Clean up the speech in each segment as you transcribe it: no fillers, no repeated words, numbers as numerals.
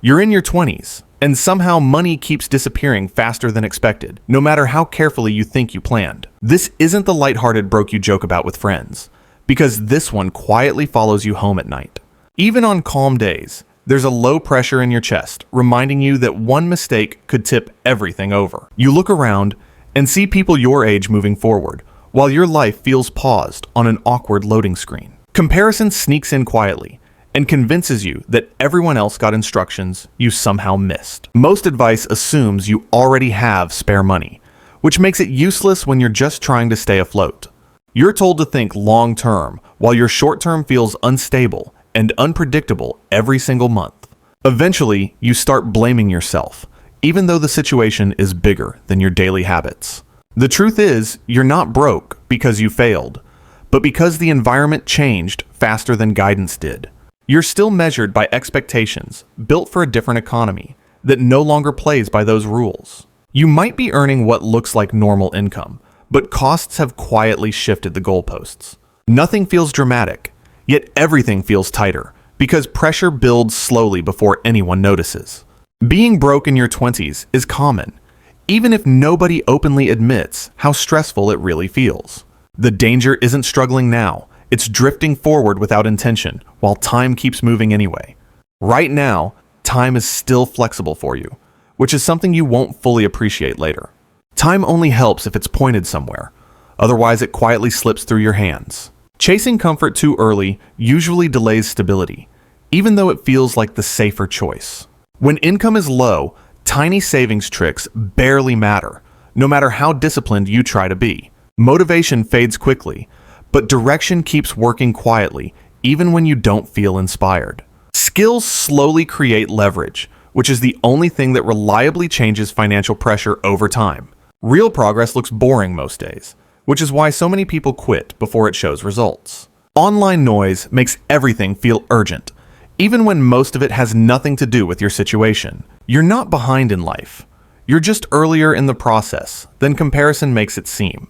You're in your 20s, and somehow money keeps disappearing faster than expected, no matter how carefully you think you planned. This isn't the lighthearted broke you joke about with friends, because this one quietly follows you home at night. Even on calm days, there's a low pressure in your chest, reminding you that one mistake could tip everything over. You look around and see people your age moving forward, while your life feels paused on an awkward loading screen. Comparison sneaks in quietly and convinces you that everyone else got instructions you somehow missed. Most advice assumes you already have spare money, which makes it useless when you're just trying to stay afloat. You're told to think long-term, while your short-term feels unstable and unpredictable every single month. Eventually, you start blaming yourself, even though the situation is bigger than your daily habits. The truth is, you're not broke because you failed, but because the environment changed faster than guidance did. You're still measured by expectations built for a different economy that no longer plays by those rules. You might be earning what looks like normal income, but costs have quietly shifted the goalposts. Nothing feels dramatic, yet everything feels tighter, because pressure builds slowly before anyone notices. Being broke in your 20s is common, even if nobody openly admits how stressful it really feels. The danger isn't struggling now, it's drifting forward without intention, while time keeps moving anyway. Right now, time is still flexible for you, which is something you won't fully appreciate later. Time only helps if it's pointed somewhere, otherwise it quietly slips through your hands. Chasing comfort too early usually delays stability, even though it feels like the safer choice. When income is low, tiny savings tricks barely matter, no matter how disciplined you try to be. Motivation fades quickly, but direction keeps working quietly, even when you don't feel inspired. Skills slowly create leverage, which is the only thing that reliably changes financial pressure over time. Real progress looks boring most days, which is why so many people quit before it shows results. Online noise makes everything feel urgent, even when most of it has nothing to do with your situation. You're not behind in life. You're just earlier in the process than comparison makes it seem.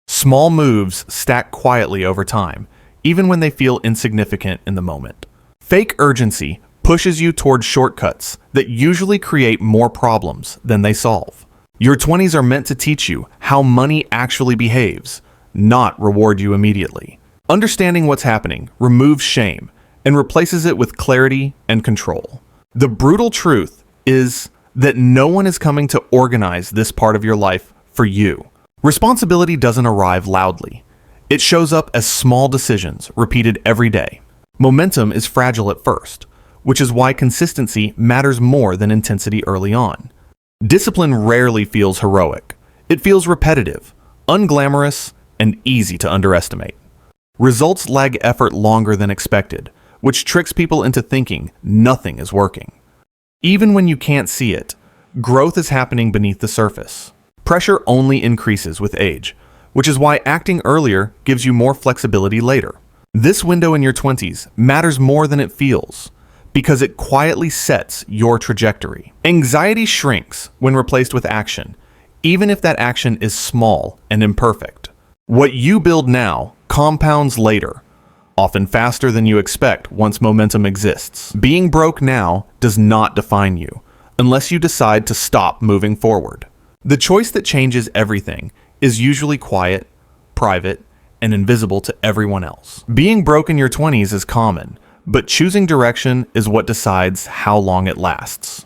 Small moves stack quietly over time, even when they feel insignificant in the moment. Fake urgency pushes you toward shortcuts that usually create more problems than they solve. Your 20s are meant to teach you how money actually behaves, not reward you immediately. Understanding what's happening removes shame and replaces it with clarity and control. The brutal truth is that no one is coming to organize this part of your life for you. Responsibility doesn't arrive loudly. It shows up as small decisions repeated every day. Momentum is fragile at first, which is why consistency matters more than intensity early on. Discipline rarely feels heroic. It feels repetitive, unglamorous, and easy to underestimate. Results lag effort longer than expected, which tricks people into thinking nothing is working. Even when you can't see it, growth is happening beneath the surface. Pressure only increases with age, which is why acting earlier gives you more flexibility later. This window in your 20s matters more than it feels, because it quietly sets your trajectory. Anxiety shrinks when replaced with action, even if that action is small and imperfect. What you build now compounds later, often faster than you expect once momentum exists. Being broke now does not define you, unless you decide to stop moving forward. The choice that changes everything is usually quiet, private, and invisible to everyone else. Being broke in your 20s is common, but choosing direction is what decides how long it lasts.